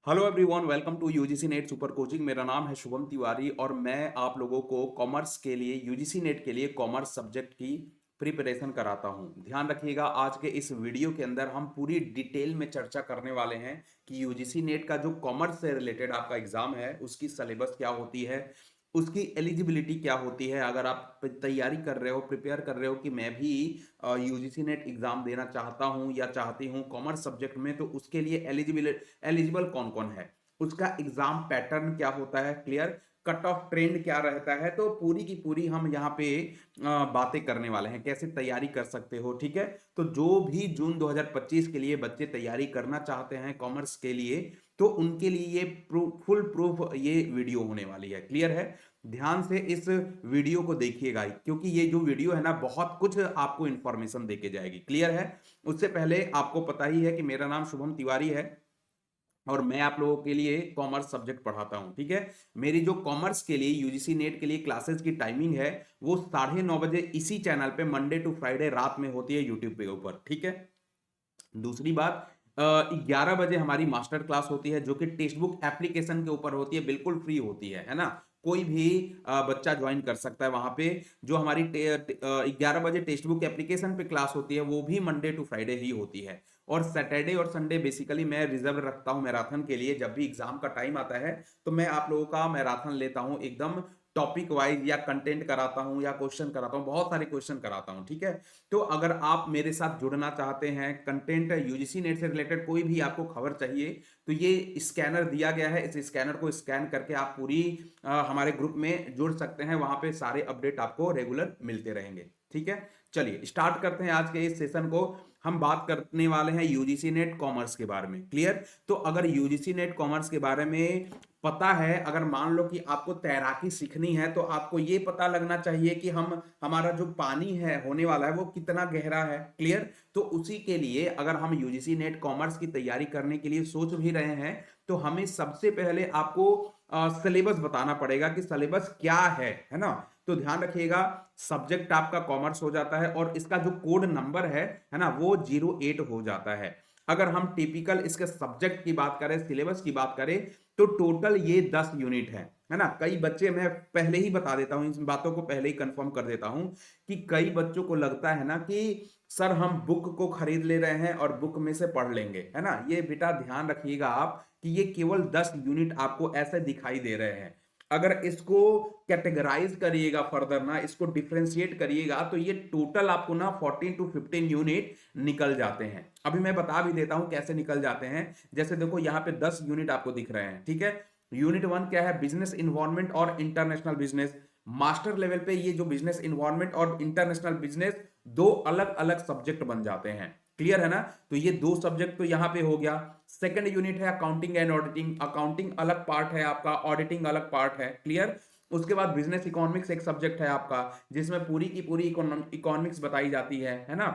Hello everyone, welcome to UGC NET super coaching. मेरा नाम है शुभम तिवारी और मैं आप लोगों को कॉमर्स के लिए यूजीसी नेट के लिए कॉमर्स सब्जेक्ट की प्रिपरेशन कराता हूं। ध्यान रखिएगा, आज के इस वीडियो के अंदर हम पूरी डिटेल में चर्चा करने वाले हैं कि यूजीसी नेट का जो कॉमर्स से रिलेटेड आपका एग्जाम है उसकी सिलेबस क्या होती है, उसकी एलिजिबिलिटी क्या होती है। अगर आप तैयारी कर रहे हो, प्रिपेयर कर रहे हो कि मैं भी यूजीसी नेट एग्जाम देना चाहता हूं या चाहती हूं कॉमर्स सब्जेक्ट में, तो उसके लिए एलिजिबल कौन कौन है, उसका एग्जाम पैटर्न क्या होता है, क्लियर, कट ऑफ ट्रेंड क्या रहता है, तो पूरी की पूरी हम यहाँ पे बातें करने वाले हैं, कैसे तैयारी कर सकते हो। ठीक है, तो जो भी जून 2025 के लिए बच्चे तैयारी करना चाहते हैं कॉमर्स के लिए, तो उनके लिए ये फुल प्रूफ ये वीडियो होने वाली है। क्लियर है, ध्यान से इस वीडियो को देखिएगा क्योंकि ये जो वीडियो है ना बहुत कुछ आपको इंफॉर्मेशन देके जाएगी। क्लियर है, उससे पहले आपको पता ही है कि मेरा नाम शुभम तिवारी है और मैं आप लोगों के लिए कॉमर्स सब्जेक्ट पढ़ाता हूं। ठीक है, मेरी जो कॉमर्स के लिए यूजीसी नेट के लिए क्लासेस की टाइमिंग है वो 9:30 बजे इसी चैनल पे मंडे टू फ्राइडे रात में होती है यूट्यूब पे ऊपर। ठीक है, दूसरी बात, 11 बजे हमारी मास्टर क्लास होती है जो कि टेक्स्ट बुक एप्लीकेशन के ऊपर होती है, बिल्कुल फ्री होती है ना। कोई भी बच्चा ज्वाइन कर सकता है वहां पे। जो हमारी 11 बजे टेक्स्ट बुक एप्लीकेशन पे क्लास होती है वो भी मंडे टू फ्राइडे ही होती है। और सैटरडे और संडे बेसिकली मैं रिजर्व रखता हूं मैराथन के लिए। जब भी एग्जाम का टाइम आता है तो मैं आप लोगों का मैराथन लेता हूं, एकदम टॉपिक वाइज या कंटेंट कराता हूं या क्वेश्चन कराता हूं, बहुत सारे क्वेश्चन कराता हूं। ठीक है, तो अगर आप मेरे साथ जुड़ना चाहते हैं, कंटेंट यूजीसी नेट से रिलेटेड कोई भी आपको खबर चाहिए, तो ये स्कैनर दिया गया है, इस स्कैनर को स्कैन करके आप पूरी हमारे ग्रुप में जुड़ सकते हैं। वहां पे सारे अपडेट आपको रेगुलर मिलते रहेंगे। ठीक है, चलिए स्टार्ट करते हैं आज के इस सेशन को। हम बात करने वाले हैं यूजीसी नेट कॉमर्स के बारे में। क्लियर, तो अगर यूजीसी नेट कॉमर्स के बारे में पता है, अगर मान लो कि आपको तैराकी सीखनी है तो आपको ये पता लगना चाहिए कि हमारा जो पानी है होने वाला है वो कितना गहरा है। क्लियर, तो उसी के लिए अगर हम यूजीसी नेट कॉमर्स की तैयारी करने के लिए सोच भी रहे हैं तो हमें सबसे पहले आपको सिलेबस बताना पड़ेगा कि सिलेबस क्या है ना। तो ध्यान रखिएगा, सब्जेक्ट आपका कॉमर्स हो जाता है और इसका जो कोड नंबर है ना, वो 08 हो जाता है। अगर हम टिपिकल इसके सब्जेक्ट की बात करें, सिलेबस की बात करें, तो टोटल ये 10 यूनिट है ना। कई बच्चे, मैं पहले ही बता देता हूं, इन बातों को पहले ही कंफर्म कर देता हूं कि कई बच्चों को लगता है ना कि सर हम बुक को खरीद ले रहे हैं और बुक में से पढ़ लेंगे, है ना। ये बेटा ध्यान रखिएगा आप कि ये केवल 10 यूनिट आपको ऐसे दिखाई दे रहे हैं। अगर इसको कैटेगराइज करिएगा फर्दर ना, इसको डिफरेंशिएट करिएगा, तो ये टोटल आपको ना 14 टू 15 यूनिट निकल जाते हैं। अभी मैं बता भी देता हूं कैसे निकल जाते हैं। जैसे देखो यहाँ पे 10 यूनिट आपको दिख रहे हैं। ठीक है, यूनिट 1 क्या है, बिजनेस इन्वायरमेंट और इंटरनेशनल बिजनेस। मास्टर लेवल पे ये जो बिजनेस इन्वायरमेंट और इंटरनेशनल बिजनेस दो अलग अलग सब्जेक्ट बन जाते हैं। क्लियर है ना, तो ये दो सब्जेक्ट तो यहां पे हो गया। सेकंड यूनिट है अकाउंटिंग एंड ऑडिटिंग। अकाउंटिंग अलग पार्ट है आपका, ऑडिटिंग अलग पार्ट है। क्लियर, उसके बाद बिजनेस इकोनॉमिक्स एक सब्जेक्ट है आपका जिसमें पूरी की पूरी इकोनॉमिक्स बताई जाती है ना।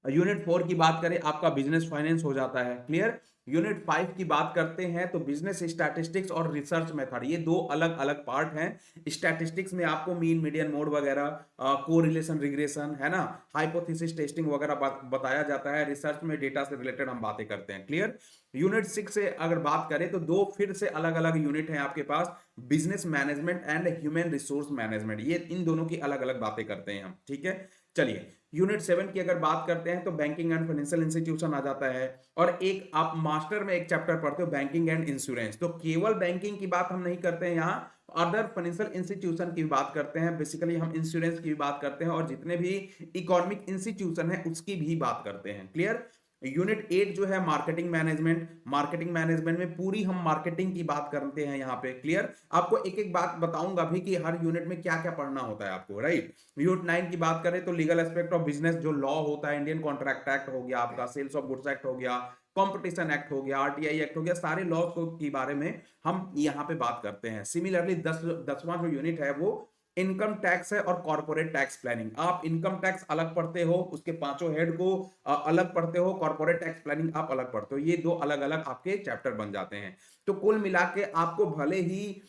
यूनिट 4 की बात करें, आपका बिजनेस फाइनेंस हो जाता है। क्लियर, यूनिट 5 की बात करते हैं तो बिजनेस स्टैटिस्टिक्स और रिसर्च मेथड, ये दो अलग अलग पार्ट हैं। स्टैटिस्टिक्स में आपको मीन मीडियन मोड वगैरह, कोरिलेशन रिग्रेशन, है ना, हाइपोथेसिस टेस्टिंग वगैरह बताया जाता है। रिसर्च में डेटा से रिलेटेड हम बातें करते हैं। क्लियर, यूनिट 6 से अगर बात करें तो दो फिर से अलग अलग यूनिट हैं आपके पास, business management and human resource management. ये इन दोनों की अलग अलग बातें करते हैं हम। ठीक है, चलिए यूनिट 7 की अगर बात करते हैं तो बैंकिंग एंड फाइनेंशियल इंस्टीट्यूशन आ जाता है। और एक आप मास्टर में एक चैप्टर पढ़ते हो बैंकिंग एंड इंश्योरेंस, तो केवल बैंकिंग की बात हम नहीं करते हैं यहाँ, अदर फाइनेंशियल इंस्टीट्यूशन की बात करते हैं। बेसिकली हम इंश्योरेंस की भी बात करते हैं और जितने भी इकोनॉमिक इंस्टीट्यूशन है उसकी भी बात करते हैं। क्लियर, यूनिट 8 जो है मार्केटिंग मैनेजमेंट। मार्केटिंग मैनेजमेंट में पूरी हम मार्केटिंग की बात करते हैं यहाँ पे। क्लियर, आपको एक एक बात बताऊंगा भी कि हर यूनिट में क्या क्या पढ़ना होता है आपको, राइट। यूनिट 9 की बात करें तो लीगल एस्पेक्ट ऑफ बिजनेस, जो लॉ होता है, इंडियन कॉन्ट्रैक्ट एक्ट हो गया आपका, सेल्स ऑफ गुड्स एक्ट हो गया, कॉम्पिटिशन एक्ट हो गया, आरटीआई एक्ट हो गया, सारे लॉ के बारे में हम यहाँ पे बात करते हैं। सिमिलरली 10वां जो यूनिट है वो इनकम टैक्स है और कॉर्पोरेट टैक्स प्लानिंग। आप इनकम टैक्स अलग पढ़ते हो, उसके पांचों हेड को अलग पढ़ते हो, कॉर्पोरेट टैक्स प्लानिंग आप अलग पढ़ते हो। ये दो अलग अलग आपके चैप्टर बन जाते हैं। तो कुल मिला के आपको भले ही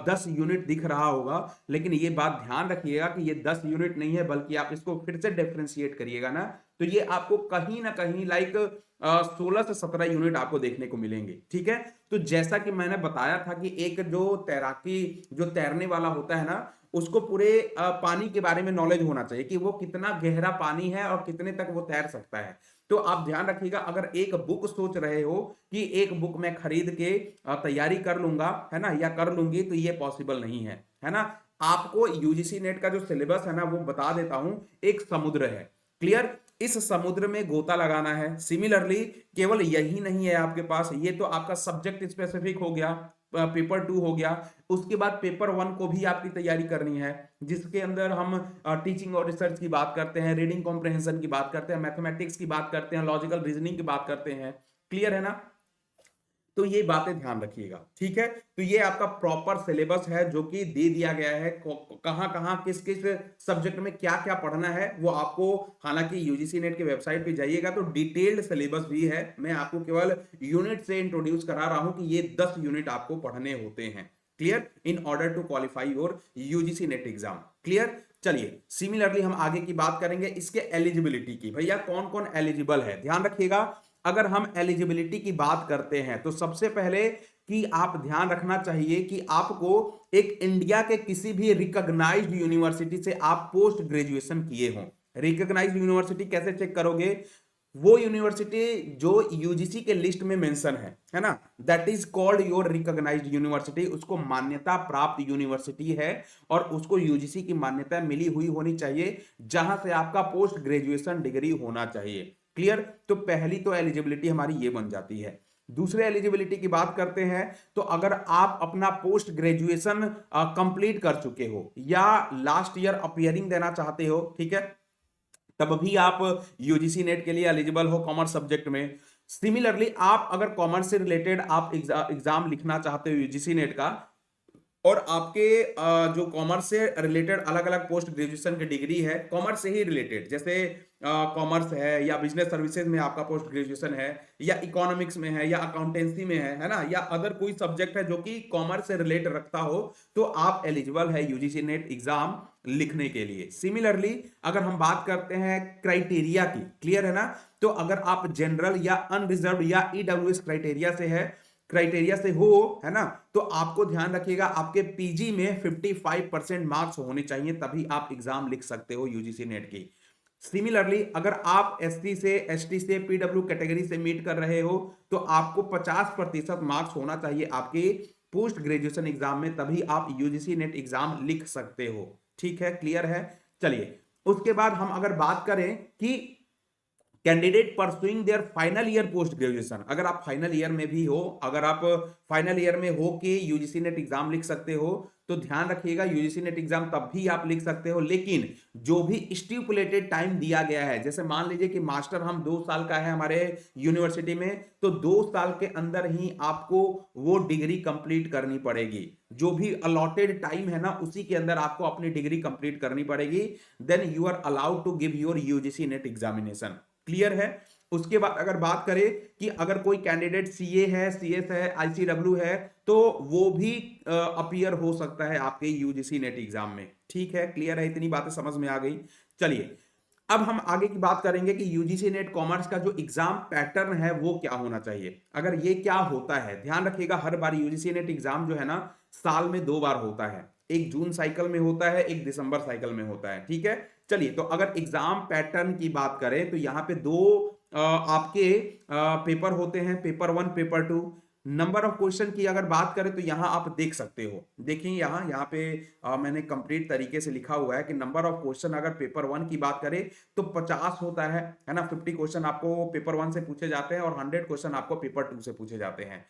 10 यूनिट दिख रहा होगा, लेकिन ये बात ध्यान रखिएगा कि ये 10 यूनिट नहीं है, बल्कि आप इसको फिर से डिफरेंशिएट करिएगा ना, तो ये आपको कहीं ना कहीं लाइक 16 से 17 यूनिट आपको देखने को मिलेंगे। ठीक है, तो जैसा कि मैंने बताया था कि एक जो तैरने वाला होता है ना, उसको पूरे पानी के बारे में नॉलेज होना चाहिए कि वो कितना गहरा पानी है और कितने तक वो तैर सकता है। तो आप ध्यान रखिएगा, अगर एक बुक सोच रहे हो कि एक बुक मैं खरीद के तैयारी कर लूंगा, है ना, या कर लूंगी, तो ये पॉसिबल नहीं है ना। आपको यूजीसी नेट का जो सिलेबस है ना, वो बता देता हूं। एक समुद्र है, क्लियर, इस समुद्र में गोता लगाना है। सिमिलरली केवल यही नहीं है आपके पास, ये तो आपका सब्जेक्ट स्पेसिफिक हो गया, पेपर 2 हो गया। उसके बाद पेपर 1 को भी आपकी तैयारी करनी है, जिसके अंदर हम टीचिंग और रिसर्च की बात करते हैं, रीडिंग कॉम्प्रहेंशन की बात करते हैं, मैथमेटिक्स की बात करते हैं, लॉजिकल रीजनिंग की बात करते हैं। क्लियर है ना, तो ये बातें ध्यान रखिएगा। ठीक है, तो ये आपका प्रॉपर सिलेबस है जो कि दे दिया गया है, कहां कहां किस किस सब्जेक्ट में क्या क्या पढ़ना है वो आपको। हालांकि यूजीसी नेट की वेबसाइट पे जाइएगा तो डिटेल्ड सिलेबस भी है, मैं आपको केवल यूनिट से इंट्रोड्यूस करा रहा हूं कि ये 10 यूनिट आपको पढ़ने होते हैं। Clear, in order to qualify your UGC NET exam. Clear, चलिए सिमिलरली हम आगे की बात करेंगे इसके एलिजिबिलिटी की। भैया कौन कौन एलिजिबल है, ध्यान रखिएगा। अगर हम एलिजिबिलिटी की बात करते हैं तो सबसे पहले कि आप ध्यान रखना चाहिए कि आपको एक इंडिया के किसी भी रिकॉग्नाइज्ड यूनिवर्सिटी से आप पोस्ट ग्रेजुएशन किए हों। रिकॉग्नाइज्ड यूनिवर्सिटी कैसे चेक करोगे, वो यूनिवर्सिटी जो यूजीसी के लिस्ट में मेंशन है ना, that is called your recognised university, उसको मान्यता प्राप्त यूनिवर्सिटी है और उसको यूजीसी की मान्यता मिली हुई होनी चाहिए, जहां से आपका पोस्ट ग्रेजुएशन डिग्री होना चाहिए। क्लियर, तो पहली तो एलिजिबिलिटी हमारी ये बन जाती है। दूसरे एलिजिबिलिटी की बात करते हैं तो अगर आप अपना पोस्ट ग्रेजुएशन कंप्लीट कर चुके हो या लास्ट ईयर अपियरिंग देना चाहते हो, ठीक है, तब भी आप यूजीसी नेट के लिए एलिजिबल हो कॉमर्स सब्जेक्ट में। सिमिलरली आप अगर कॉमर्स से रिलेटेड आप एग्जाम लिखना चाहते हो यूजीसी नेट का, और आपके जो कॉमर्स से रिलेटेड अलग अलग पोस्ट ग्रेजुएशन की डिग्री है कॉमर्स से ही रिलेटेड, जैसे कॉमर्स है या बिजनेस सर्विसेज में आपका पोस्ट ग्रेजुएशन है या इकोनॉमिक्स में है या अकाउंटेंसी में है ना, या अदर कोई सब्जेक्ट है जो कि कॉमर्स से रिलेट रखता हो, तो आप एलिजिबल है यूजीसी नेट एग्जाम लिखने के लिए। सिमिलरली अगर हम बात करते हैं क्राइटेरिया की, क्लियर है ना, तो अगर आप जनरल या अनरिजर्व या ईडब्ल्यूएस क्राइटेरिया से हो, है ना, तो आपको ध्यान रखिएगा आपके पीजी में 55% मार्क्स होने चाहिए, तभी आप एग्जाम लिख सकते हो यूजीसी नेट की। सिमिलरली अगर आप एसटी से, एसटी से, पीडब्ल्यू कैटेगरी से मीट कर रहे हो तो आपको 50% मार्क्स होना चाहिए आपके पोस्ट ग्रेजुएशन एग्जाम में, तभी आप यूजीसी नेट एग्जाम लिख सकते हो। ठीक है, क्लियर है। चलिए उसके बाद हम अगर बात करें कि candidate pursuing there final year post graduation, अगर आप फाइनल ईयर में भी हो, अगर आप फाइनल ईयर में हो कि यूजीसी नेट एग्जाम लिख सकते हो, तो ध्यान रखिएगा यूजीसी नेट एग्जाम तब भी आप लिख सकते हो, लेकिन जो भी स्टिपुलेटेड टाइम दिया गया है, जैसे मान लीजिए कि मास्टर हम 2 साल का है हमारे यूनिवर्सिटी में, तो 2 साल के अंदर ही आपको वो डिग्री कंप्लीट करनी पड़ेगी। जो भी अलॉटेड टाइम है ना, उसी के अंदर आपको अपनी डिग्री कंप्लीट करनी पड़ेगी, then you are allowed to give your UGC NET examination. Clear है। उसके बाद अगर बात करें कि अगर कोई कैंडिडेट सीए है, सीएस है, आईसीडब्ल्यू है, तो वो भी अपीयर हो सकता है आपके यूजीसी नेट एग्जाम में। ठीक है, क्लियर है, इतनी बातें समझ में आ गई। चलिए अब हम आगे की बात करेंगे कि यूजीसी नेट कॉमर्स का जो एग्जाम पैटर्न है वो क्या होना चाहिए। अगर ये क्या होता है, ध्यान रखिएगा, हर बार यूजीसी नेट एग्जाम जो है ना, साल में 2 बार होता है, एक जून साइकिल में होता है, एक दिसंबर साइकिल में होता है। ठीक है, चलिए तो अगर एग्जाम पैटर्न की बात करें तो यहाँ पे 2 आपके पेपर होते हैं, paper 1, paper 2। Number of question की अगर बात करें तो यहाँ आप देख सकते हो, देखिए यहाँ पे मैंने कंप्लीट तरीके से लिखा हुआ है कि नंबर ऑफ क्वेश्चन अगर पेपर 1 की बात करें तो 50 होता है ना, 50 क्वेश्चन आपको पेपर 1 से पूछे जाते हैं और 100 क्वेश्चन आपको पेपर 2 से पूछे जाते हैं।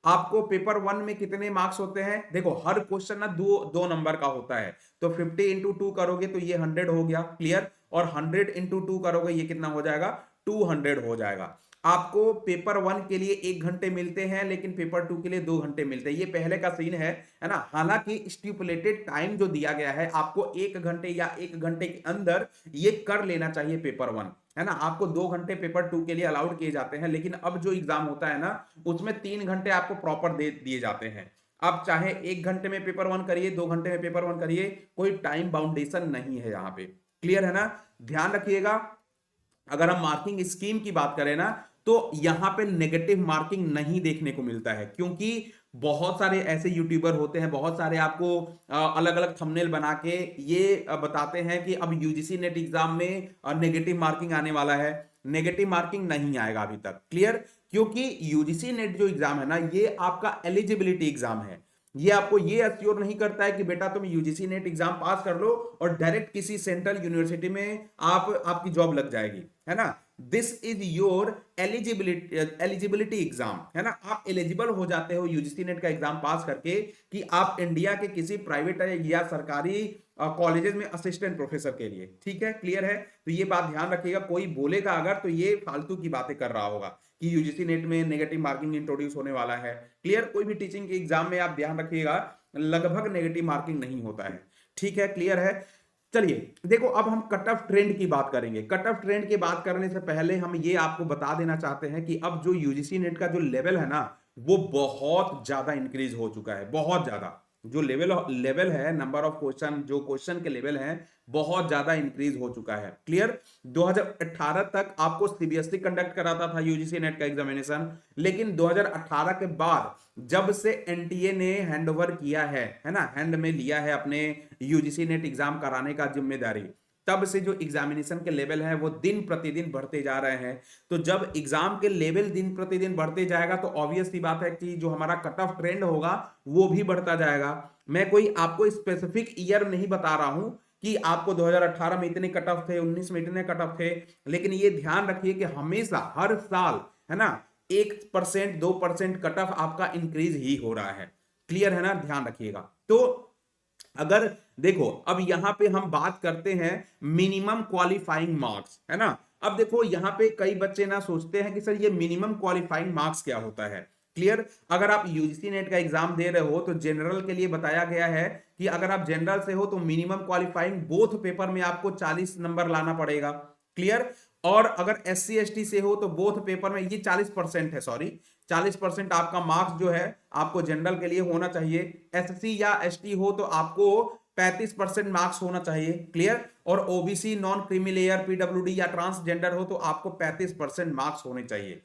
आपको पेपर 1 में कितने मार्क्स होते हैं, देखो हर क्वेश्चन ना दो नंबर का होता है, तो 50 इंटू 2 करोगे तो ये 100 हो गया, क्लियर, और 100 इंटू 2 करोगे ये कितना हो जाएगा, 200 हो जाएगा। आपको पेपर 1 के लिए 1 घंटे मिलते हैं, लेकिन पेपर 2 के लिए 2 घंटे मिलते हैं, ये पहले का सीन है ना। हालांकि स्टिपुलेटेड टाइम जो दिया गया है आपको 1 घंटे या 1 घंटे के अंदर ये कर लेना चाहिए पेपर 1, है ना। आपको 2 घंटे पेपर 2 के लिए अलाउड किए जाते हैं, लेकिन अब जो एग्जाम होता है ना, उसमें 3 घंटे आपको प्रॉपर दे दिए जाते हैं। आप चाहे 1 घंटे में पेपर 1 करिए, 2 घंटे में पेपर 1 करिए, कोई टाइम बाउंडेशन नहीं है यहाँ पे। क्लियर है ना, ध्यान रखिएगा। अगर हम मार्किंग स्कीम की बात करें ना, तो यहां पे नेगेटिव मार्किंग नहीं देखने को मिलता है, क्योंकि बहुत सारे ऐसे यूट्यूबर होते हैं, बहुत सारे आपको अलग अलग थंबनेल बना के ये बताते हैं कि अब यूजीसी नेट एग्जाम में नेगेटिव मार्किंग आने वाला है। नेगेटिव मार्किंग नहीं आएगा अभी तक, क्लियर। क्योंकि यूजीसी नेट जो एग्जाम है ना, ये आपका एलिजिबिलिटी एग्जाम है। ये आपको ये अश्योर नहीं करता है कि बेटा तुम यूजीसी नेट एग्जाम पास कर लो और डायरेक्ट किसी सेंट्रल यूनिवर्सिटी में आपकी जॉब लग जाएगी, है ना। This is your eligibility exam, है ना। आप एलिजिबल हो जाते हो यूजीसी नेट का एग्जाम पास करके कि आप इंडिया के किसी प्राइवेट या सरकारी कॉलेजेस में असिस्टेंट प्रोफेसर के लिए, ठीक है, क्लियर है। तो ये बात ध्यान रखिएगा, कोई बोलेगा अगर तो ये फालतू की बातें कर रहा होगा कि यूजीसी नेट में नेगेटिव मार्किंग इंट्रोड्यूस होने वाला है। क्लियर, कोई भी टीचिंग के एग्जाम में आप ध्यान रखिएगा लगभग नेगेटिव मार्किंग नहीं होता है, ठीक है, क्लियर है। चलिए देखो, अब हम कट ऑफ ट्रेंड की बात करेंगे। कट ऑफ ट्रेंड की बात करने से पहले हम ये आपको बता देना चाहते हैं कि अब जो यूजीसी नेट का जो लेवल है ना, वो बहुत ज्यादा इंक्रीज हो चुका है, बहुत ज्यादा। जो लेवल है, नंबर ऑफ क्वेश्चन, जो क्वेश्चन के लेवल हैं, बहुत ज्यादा इंक्रीज हो चुका है, क्लियर। 2018 तक आपको सीबीएसई कंडक्ट कराता था यूजीसी नेट का एग्जामिनेशन, लेकिन 2018 के बाद जब से एनटीए ने हैंड ओवर किया है ना, हैंड में लिया है अपने यूजीसी नेट एग्जाम कराने का जिम्मेदारी, तब से जो एग्जामिनेशन के लेवल है वो दिन प्रतिदिन बढ़ते जा रहे हैं। तो जब एग्जाम के लेवल दिन प्रतिदिन बढ़ते जाएगा तो ऑब्वियस सी बात है कि जो हमारा कट ऑफ ट्रेंड होगा वो भी बढ़ता जाएगा। मैं कोई आपको स्पेसिफिक ईयर नहीं बता रहा हूं कि आपको 2018 में इतने कट ऑफ थे, 19 में इतने कट ऑफ थे, लेकिन ये ध्यान रखिए कि हमेशा हर साल, है ना, 1% 2% कट ऑफ आपका इंक्रीज ही हो रहा है, क्लियर है ना, ध्यान रखिएगा। तो अगर देखो, अब यहां पे हम बात करते हैं मिनिमम क्वालिफाइंग मार्क्स, है ना। अब देखो यहां पे कई बच्चे ना सोचते हैं कि सर ये मिनिमम क्वालिफाइंग मार्क्स क्या होता है, क्लियर। अगर आप यूजीसी नेट का एग्जाम दे रहे हो तो जनरल के लिए बताया गया है कि अगर आप जनरल से हो तो मिनिमम क्वालिफाइंग बोथ पेपर में आपको 40 नंबर लाना पड़ेगा, क्लियर। और अगर एससी एसटी से हो तो बोथ पेपर में ये 40% है, सॉरी 40% आपका मार्क्स जो है आपको जनरल के लिए होना चाहिए। एससी या एसटी हो तो आपको 35% मार्क्स होना चाहिए, क्लियर। और OBC, non creamy layer, PWD या ट्रांसजेंडर हो तो आपको 35% मार्क्स होने चाहिए।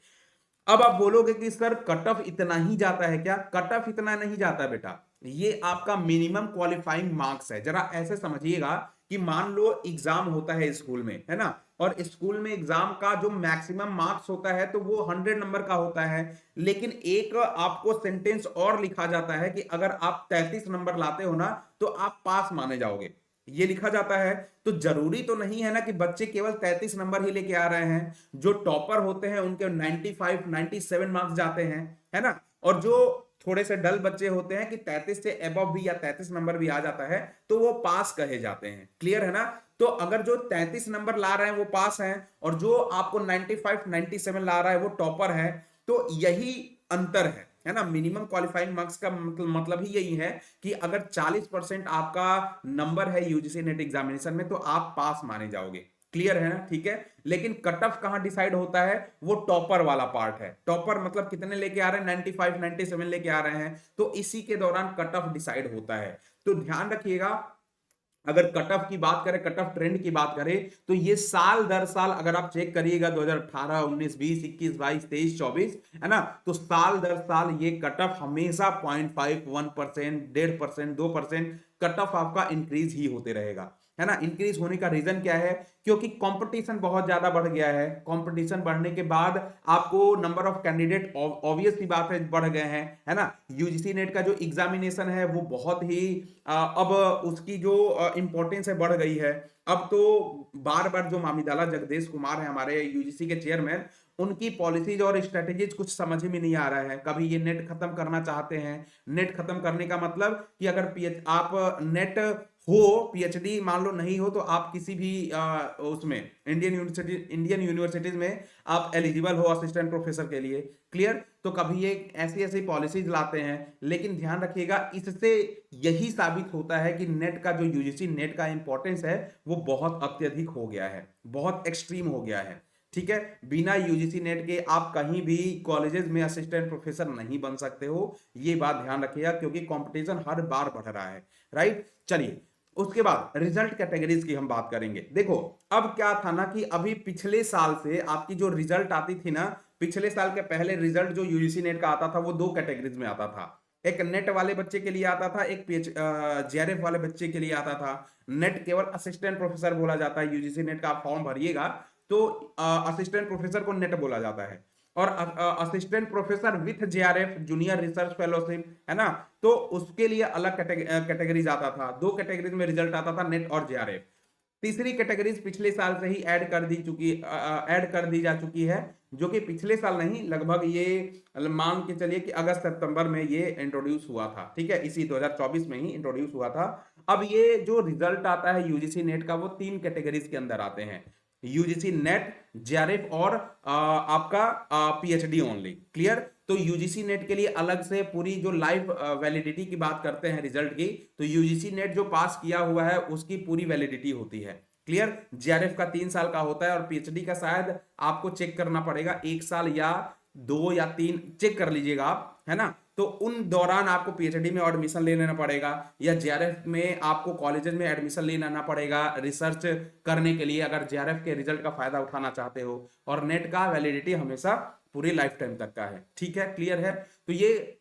अब आप बोलोगे कि सर कट ऑफ इतना ही जाता है क्या? कट ऑफ इतना नहीं जाता बेटा, ये आपका मिनिमम क्वालिफाइंग मार्क्स है। जरा ऐसे समझिएगा कि मान लो एग्जाम होता है स्कूल में, है ना, और स्कूल में एग्जाम का जो मैक्सिमम मार्क्स होता है तो वो 100 नंबर का होता है, लेकिन एक आपको सेंटेंस और लिखा जाता है कि अगर आप 33 नंबर लाते हो ना तो आप पास माने जाओगे, ये लिखा जाता है। तो जरूरी तो नहीं है ना कि बच्चे केवल 33 नंबर ही लेके आ रहे हैं। जो टॉपर होते हैं उनके 95 97 मार्क्स जाते हैं, है ना। और जो थोड़े से डल बच्चे होते हैं कि 33 से अबव भी या 33 नंबर भी आ जाता है तो वो पास कहे जाते हैं, क्लियर है ना। तो अगर जो 33 नंबर ला रहे हैं वो पास हैं और जो आपको 95 97 ला रहा है वो टॉपर है। तो यही अंतर है ना। मिनिमम क्वालिफाइंग मार्क्स का मतलब ही यही है कि अगर 40% आपका नंबर है यूजीसी नेट एग्जामिनेशन में तो आप पास माने जाओगे, क्लियर है ना, ठीक है। लेकिन कट ऑफ कहां डिसाइड होता है? वो टॉपर वाला पार्ट है। टॉपर मतलब कितने लेके आ रहे हैं? 95 97 लेके आ रहे हैं, तो इसी के दौरान कट ऑफ डिसाइड होता है। तो ध्यान रखिएगा, अगर कट ऑफ की बात करें, कट ऑफ ट्रेंड की बात करें, तो ये साल दर साल अगर आप चेक करिएगा 2018 19 20 21 22 23 24, है ना, तो साल दर साल ये कट ऑफ हमेशा 0.5 1% 1.5% 2% कट ऑफ आपका इंक्रीज ही होते रहेगा, है ना। इंक्रीज होने का रीजन क्या है? क्योंकि कंपटीशन बहुत ज्यादा बढ़ गया है। कंपटीशन बढ़ने के बाद आपको नंबर ऑफ कैंडिडेट ऑब्वियस सी बात है बढ़ गए हैं, है ना। यूजीसी नेट का जो एग्जामिनेशन है वो बहुत ही अब उसकी जो इंपॉर्टेंस है बढ़ गई है। अब तो बार बार जो मामिदाला जगदेश कुमार है हमारे यूजीसी के चेयरमैन, उनकी पॉलिसीज और स्ट्रेटेजीज कुछ समझ में नहीं आ रहा है। कभी ये नेट खत्म करना चाहते हैं। नेट खत्म करने का मतलब कि अगर आप नेट हो, पीएचडी मान लो नहीं हो, तो आप किसी भी उसमें इंडियन यूनिवर्सिटीज में आप एलिजिबल हो असिस्टेंट प्रोफेसर के लिए, क्लियर। तो कभी ये ऐसी ऐसी पॉलिसीज लाते हैं, लेकिन ध्यान रखिएगा इससे यही साबित होता है कि नेट का जो यूजीसी नेट का इंपॉर्टेंस है वो बहुत अत्यधिक हो गया है, बहुत एक्सट्रीम हो गया है, ठीक है। बिना यूजीसी नेट के आप कहीं भी कॉलेजेस में असिस्टेंट प्रोफेसर नहीं बन सकते हो, ये बात ध्यान रखिएगा, क्योंकि कंपटीशन हर बार बढ़ रहा है, राइट। चलिए उसके बाद रिजल्ट कैटेगरीज की हम बात करेंगे। देखो अब क्या था ना कि अभी पिछले साल से आपकी जो रिजल्ट आती थी ना पिछले साल के पहले रिजल्ट जो यूजीसी नेट का आता था वो 2 कैटेगरीज में आता था। एक नेट वाले बच्चे के लिए आता था, एक जेआरएफ वाले बच्चे के लिए आता था। नेट केवल असिस्टेंट प्रोफेसर बोला जाता है, यूजीसी नेट का आप फॉर्म भरिएगा तो असिस्टेंट प्रोफेसर को नेट बोला जाता है। और assistant professor with JRF junior research fellowship है ना, तो उसके लिए अलग कैटेगरीज आता था। 2 कैटेगरीज में रिजल्ट आता था, नेट और जेआरएफ। तीसरी कैटेगरीज पिछले साल से ही ऐड कर दी जा चुकी है, जो कि पिछले साल नहीं, लगभग ये मान के चलिए कि अगस्त सितंबर में ये इंट्रोड्यूस हुआ था। ठीक है, इसी 2024 में ही इंट्रोड्यूस हुआ था। अब ये जो रिजल्ट आता है यूजीसी नेट का वो 3 कैटेगरीज के अंदर आते हैं, यूजीसी नेट, जेआरएफ और आपका पीएचडी ओनली। क्लियर? तो यूजीसी नेट के लिए अलग से पूरी जो लाइव वैलिडिटी की बात करते हैं रिजल्ट की, तो यूजीसी नेट जो पास किया हुआ है उसकी पूरी वैलिडिटी होती है। क्लियर? जेआरएफ का 3 साल का होता है और पीएचडी का शायद आपको चेक करना पड़ेगा 1 साल या 2 या 3, चेक कर लीजिएगा आप, है ना। तो उन दौरान आपको पीएचडी में एडमिशन ले लेना पड़ेगा, या जेआरएफ में आपको कॉलेजेस में एडमिशन ले लेना पड़ेगा रिसर्च करने के लिए, अगर जेआरएफ के रिजल्ट का फायदा उठाना चाहते हो। और नेट का वैलिडिटी हमेशा पूरी लाइफ टाइम तक का है। ठीक है, क्लियर है? तो ये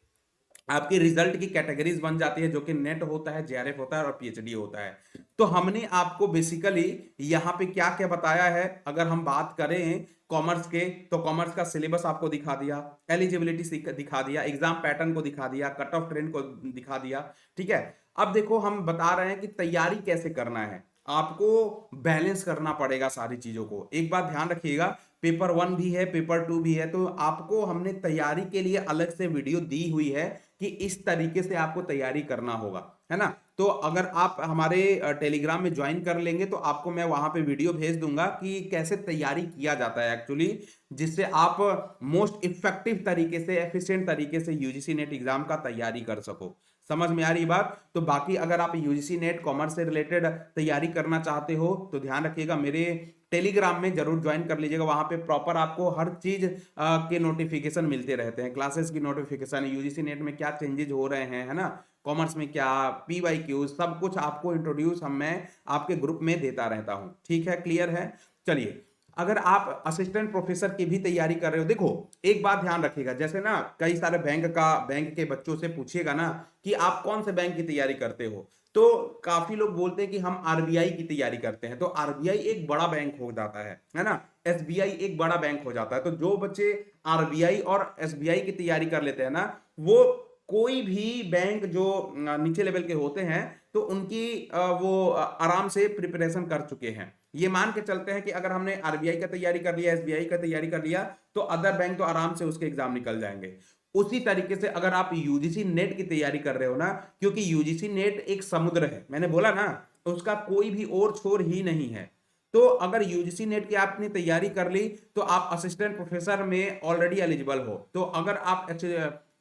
आपकी रिजल्ट की कैटेगरीज बन जाती है, जो कि नेट होता है, जेआरएफ होता है और पीएचडी होता है। तो हमने आपको बेसिकली यहाँ पे क्या क्या बताया है, अगर हम बात करें कॉमर्स के, तो कॉमर्स का सिलेबस आपको दिखा दिया, एलिजिबिलिटी दिखा दिया, एग्जाम पैटर्न को दिखा दिया, कट ऑफ ट्रेंड को दिखा दिया। ठीक है, अब देखो हम बता रहे हैं कि तैयारी कैसे करना है। आपको बैलेंस करना पड़ेगा सारी चीजों को। एक बात ध्यान रखिएगा, पेपर 1 भी है, पेपर 2 भी है, तो आपको हमने तैयारी के लिए अलग से वीडियो दी हुई है कि इस तरीके से आपको तैयारी करना होगा, है ना। तो अगर आप हमारे टेलीग्राम में ज्वाइन कर लेंगे तो आपको मैं वहां पे वीडियो भेज दूंगा कि कैसे तैयारी किया जाता है एक्चुअली, जिससे आप मोस्ट इफेक्टिव तरीके से, एफिशिएंट तरीके से यूजीसी नेट एग्जाम का तैयारी कर सको। समझ में आ रही बात? तो बाकी अगर आप यूजीसी नेट कॉमर्स से रिलेटेड तैयारी करना चाहते हो तो ध्यान रखिएगा, मेरे टेलीग्राम में जरूर ज्वाइन कर लीजिएगा। वहां पे प्रॉपर आपको हर चीज के नोटिफिकेशन मिलते रहते हैं, क्लासेस की नोटिफिकेशन, यूजीसी नेट में क्या चेंजेस हो रहे हैं, है ना, कॉमर्स में क्या, पीवाईक्यू, सब कुछ आपको इंट्रोड्यूस मैं आपके ग्रुप में देता रहता हूं। ठीक है, क्लियर है? चलिए, अगर आप असिस्टेंट प्रोफेसर की भी तैयारी कर रहे हो, देखो एक बात ध्यान रखिएगा, जैसे ना कई सारे बैंक के बच्चों से पूछिएगा ना कि आप कौन से बैंक की तैयारी करते हो, तो काफी लोग बोलते हैं कि हम आरबीआई की तैयारी करते हैं। तो आरबीआई एक बड़ा बैंक हो जाता है ना, एसबीआई एक बड़ा बैंक हो जाता है। तो जो बच्चे आरबीआई और एसबीआई की तैयारी कर लेते हैं ना, वो कोई भी बैंक जो नीचे लेवल के होते हैं तो उनकी वो आराम से प्रिपरेशन कर चुके हैं। ये मान के चलते हैं कि अगर हमने आरबीआई का तैयारी कर लिया, एसबीआई का तैयारी कर लिया, तो अदर बैंक तो आराम से उसके एग्जाम निकल जाएंगे। उसी तरीके से अगर आप यूजीसी नेट की तैयारी कर रहे हो ना, क्योंकि यूजीसी नेट एक समुद्र है, मैंने बोला ना, उसका कोई भी और छोर ही नहीं है। तो अगर यूजीसी नेट की आपने तैयारी कर ली तो आप असिस्टेंट प्रोफेसर में ऑलरेडी एलिजिबल हो। तो अगर आप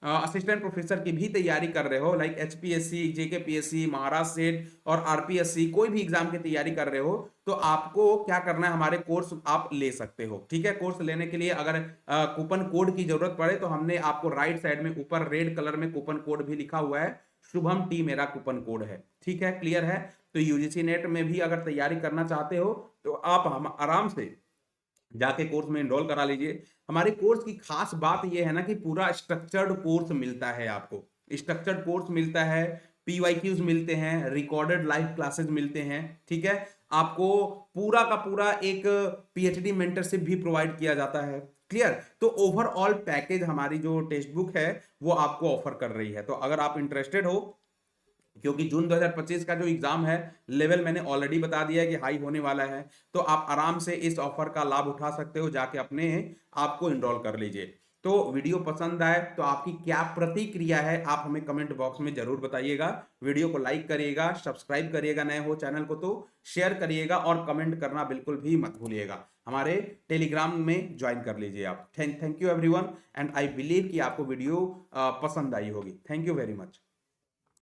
असिस्टेंट प्रोफेसर की भी तैयारी कर रहे हो, like HPSC, JKPSC, Maharashtra set और आरपीएससी, कोई भी एग्जाम की तैयारी कर रहे हो, तो आपको क्या करना है, हमारे कोर्स आप ले सकते हो। ठीक है, कोर्स लेने के लिए अगर कूपन कोड की जरूरत पड़े तो हमने आपको राइट साइड में ऊपर रेड कलर में कूपन कोड भी लिखा हुआ है, शुभम टी मेरा कूपन कोड है। ठीक है, क्लियर है? तो यूजीसी नेट में भी अगर तैयारी करना चाहते हो तो आप हम आराम से जाके कोर्स में एनरोल करा लीजिए। हमारे कोर्स की खास बात यह है ना कि पूरा स्ट्रक्चर्ड कोर्स मिलता है आपको, स्ट्रक्चर्ड कोर्स मिलता है, पीवाईक्यूज मिलते हैं, रिकॉर्डेड लाइव क्लासेस मिलते हैं। ठीक है, आपको पूरा का पूरा एक पीएचडी मेंटरशिप भी प्रोवाइड किया जाता है। क्लियर? तो ओवरऑल पैकेज हमारी जो टेक्स्ट बुक है वो आपको ऑफर कर रही है। तो अगर आप इंटरेस्टेड हो, क्योंकि जून 2025 का जो एग्जाम है लेवल मैंने ऑलरेडी बता दिया है कि हाई होने वाला है, तो आप आराम से इस ऑफर का लाभ उठा सकते हो, जाके अपने आपको एनरोल कर लीजिए। तो वीडियो पसंद आए तो आपकी क्या प्रतिक्रिया है आप हमें कमेंट बॉक्स में जरूर बताइएगा। वीडियो को लाइक करिएगा, सब्सक्राइब करिएगा नए हो चैनल को तो, शेयर करिएगा और कमेंट करना बिल्कुल भी मत भूलिएगा। हमारे टेलीग्राम में ज्वाइन कर लीजिए आप। Thank you everyone, and I believe कि आपको वीडियो पसंद आई होगी। Thank you very much.